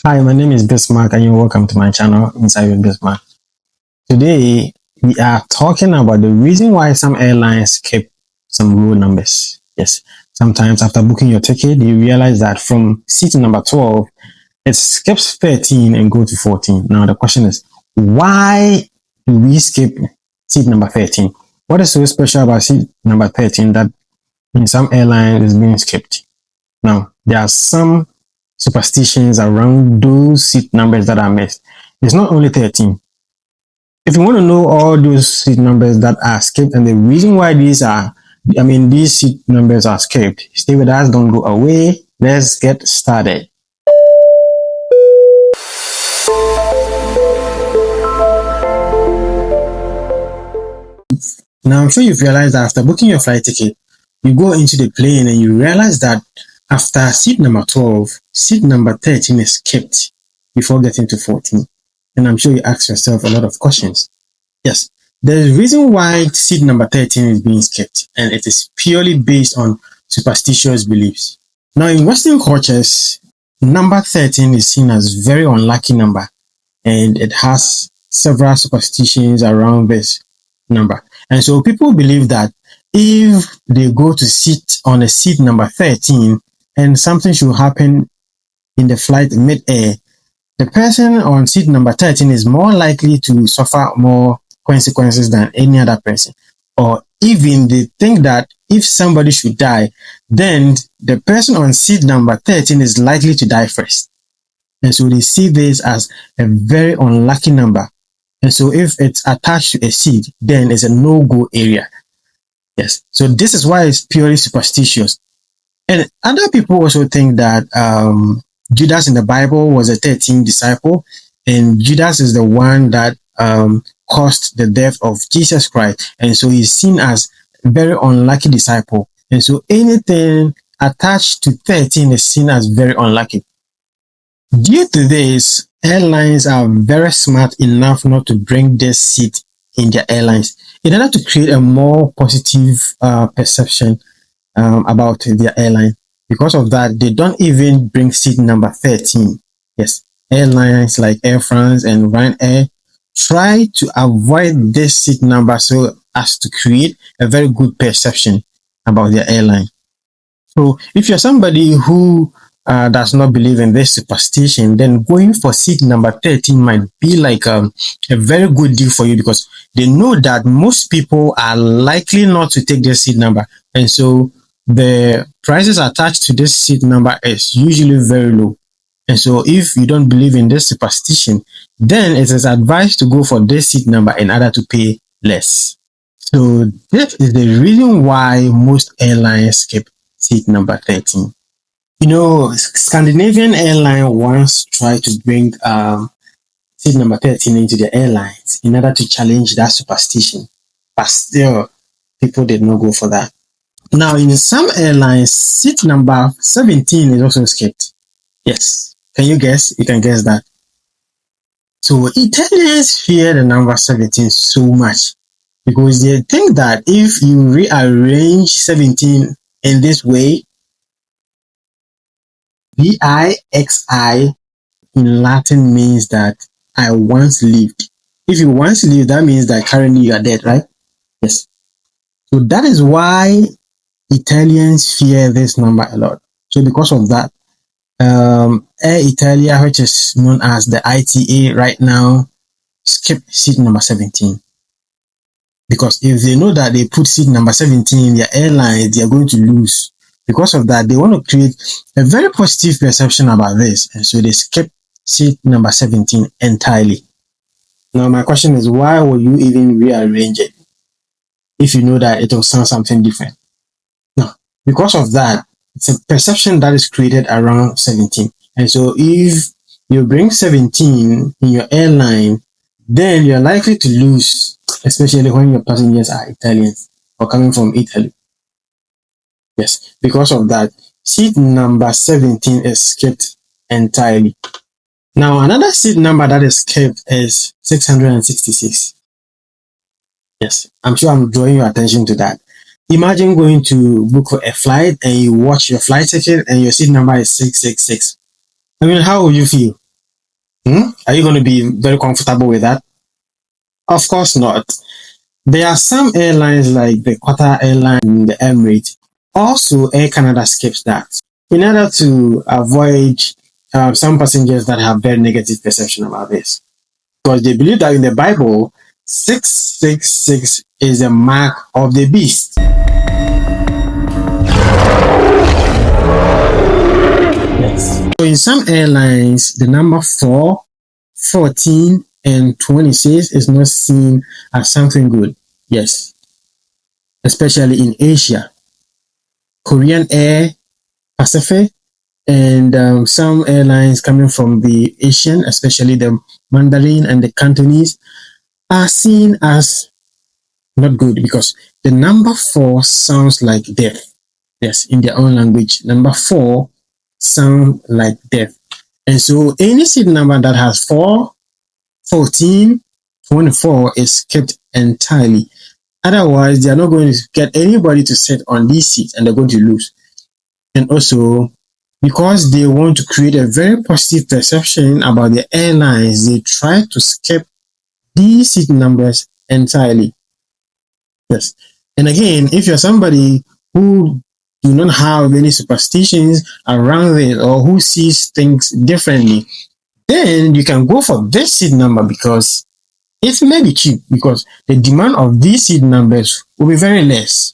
Hi, my name is Bismarck and you're welcome to my channel Inside with Bismarck. Today, we are talking about the reason why some airlines skip some row numbers. Yes, sometimes after booking your ticket, you realize that from seat number 12, it skips 13 and go to 14. Now, the question is, why do we skip seat number 13? What is so special about seat number 13 that in some airlines is being skipped? Now, there are some superstitions around those seat numbers that are missed. It's not only 13. If you want to know all those seat numbers that are skipped and the reason why these seat numbers are skipped, stay with us, don't go away. Let's get started. Now, I'm sure you've realized that after booking your flight ticket, you go into the plane and you realize that after seat number 12, seat number 13 is skipped before getting to 14. And I'm sure you ask yourself a lot of questions. Yes, there's a reason why seat number 13 is being skipped, and it is purely based on superstitious beliefs. Now, in Western cultures, number 13 is seen as very unlucky number, and it has several superstitions around this number. And so people believe that if they go to sit on a seat number 13 and something should happen in the flight mid-air, the person on seat number 13 is more likely to suffer more consequences than any other person. Or even they think that if somebody should die, then the person on seat number 13 is likely to die first. And so they see this as a very unlucky number. And so if it's attached to a seat, then it's a no-go area. Yes. So this is why it's purely superstitious. And other people also think that Judas in the Bible was a 13th disciple, and Judas is the one that caused the death of Jesus Christ. And so he's seen as a very unlucky disciple. And so anything attached to 13 is seen as very unlucky. Due to this, airlines are very smart enough not to bring this seat in their airlines in order to create a more positive perception about their airline. Because of that, they don't even bring seat number 13. Yes, airlines like Air France and Ryanair try to avoid this seat number so as to create a very good perception about their airline. So if you're somebody who does not believe in this superstition, then going for seat number 13 might be like a very good deal for you, because they know that most people are likely not to take this seat number. And so the prices attached to this seat number is usually very low. And so if you don't believe in this superstition, then it is advised to go for this seat number in order to pay less. So this is the reason why most airlines skip seat number 13. You know, Scandinavian airline once tried to bring seat number 13 into the airlines in order to challenge that superstition. But still, people did not go for that. Now, in some airlines, seat number 17 is also skipped. Yes. Can you guess? You can guess that. So Italians fear the number 17 so much because they think that if you rearrange 17 in this way, VIXI in Latin means that I once lived. If you once lived, that means that currently you are dead, right? Yes. So that is why Italians fear this number a lot. So because of that, Air Italia, which is known as the ITA right now, skip seat number 17. Because if they know that they put seat number 17 in their airlines, they are going to lose. Because of that, they want to create a very positive perception about this. And so they skip seat number 17 entirely. Now, my question is, why will you even rearrange it if you know that it will sound something different? No, because of that, it's a perception that is created around 17. And so if you bring 17 in your airline, then you're likely to lose, especially when your passengers are Italians or coming from Italy. Yes, because of that, seat number 17 is skipped entirely. Now, another seat number that is skipped is 666. Yes, I'm sure I'm drawing your attention to that. Imagine going to book a flight and you watch your flight ticket and your seat number is 666. I mean, how would you feel? Are you going to be very comfortable with that? Of course not. There are some airlines like the Qatar Airline, the Emirates. Also, Air Canada skips that in order to avoid some passengers that have very negative perception about this, because they believe that in the Bible, 666 is a mark of the beast. Yes. So in some airlines, the number 4, 14, and 26 is not seen as something good. Yes. Especially in Asia. Korean Air, Pacific, and some airlines coming from the Asian, especially the Mandarin and the Cantonese, are seen as not good because the number 4 sounds like death. Yes, in their own language, number 4 sounds like death. And so any seat number that has 4, 14, 24 is kept entirely. Otherwise, they are not going to get anybody to sit on these seats and they're going to lose. And also, because they want to create a very positive perception about the airlines, they try to skip these seat numbers entirely. Yes. And again, if you're somebody who do not have any superstitions around it or who sees things differently, then you can go for this seat number because it may be cheap because the demand of these seat numbers will be very less.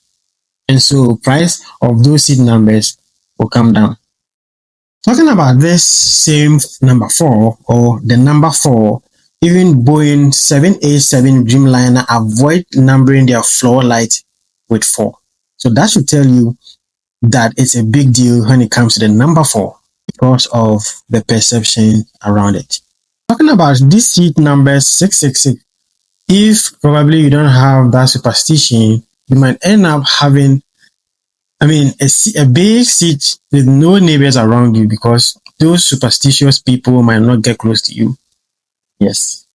And so price of those seat numbers will come down. Talking about this same number 4 or the number 4, even Boeing 787 Dreamliner avoid numbering their floor light with 4. So that should tell you that it's a big deal when it comes to the number 4 because of the perception around it. Talking about this seat number 666, if probably you don't have that superstition, you might end up having, a big seat with no neighbors around you because those superstitious people might not get close to you. Yes.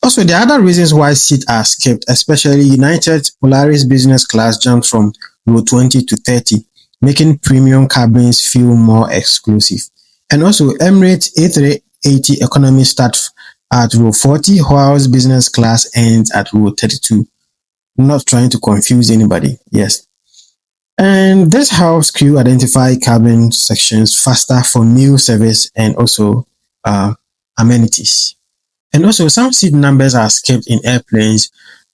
Also, the other reasons why seats are skipped, especially United Polaris business class jumps from row 20 to 30, making premium cabins feel more exclusive. And also, Emirates A380 economy starts at row 40, whilst business class ends at row 32. Not trying to confuse anybody. Yes. And this helps crew identify cabin sections faster for meal service and also amenities. And also, some seat numbers are skipped in airplanes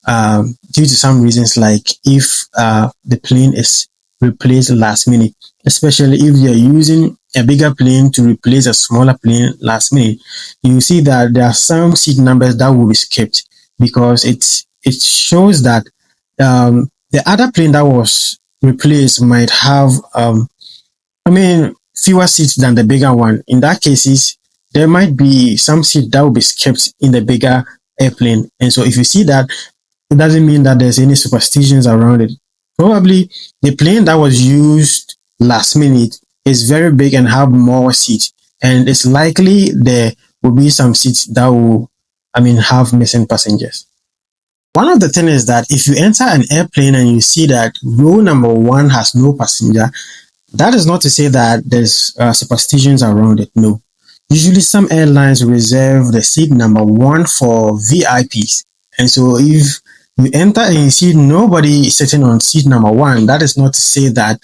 due to some reasons, like if the plane is replaced last minute, especially if you're using a bigger plane to replace a smaller plane last minute, you see that there are some seat numbers that will be skipped because it shows that the other plane that was replaced might have fewer seats than the bigger one. In that cases, there might be some seat that will be skipped in the bigger airplane. And so if you see that, it doesn't mean that there's any superstitions around it. Probably the plane that was used last minute is very big and have more seats. And it's likely there will be some seats that will, have missing passengers. One of the things is that if you enter an airplane and you see that row number 1 has no passenger, that is not to say that there's superstitions around it. No. Usually some airlines reserve the seat number 1 for VIPs. And so if you enter and you see nobody sitting on seat number 1, that is not to say that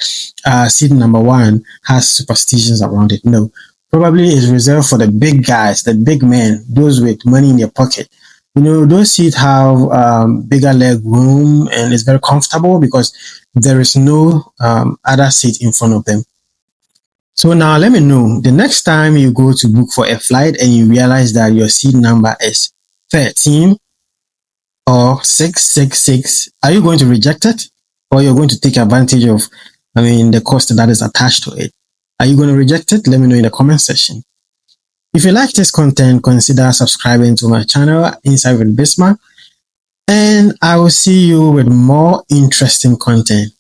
seat number 1 has superstitions around it. No. Probably it's reserved for the big guys, the big men, those with money in their pocket. Those seats have bigger leg room and it's very comfortable because there is no other seat in front of them. So now let me know, the next time you go to book for a flight and you realize that your seat number is 13 or 666, are you going to reject it or you're going to take advantage of, the cost that is attached to it? Are you going to reject it? Let me know in the comment section. If you like this content, consider subscribing to my channel, Inside with Bismarck, and I will see you with more interesting content.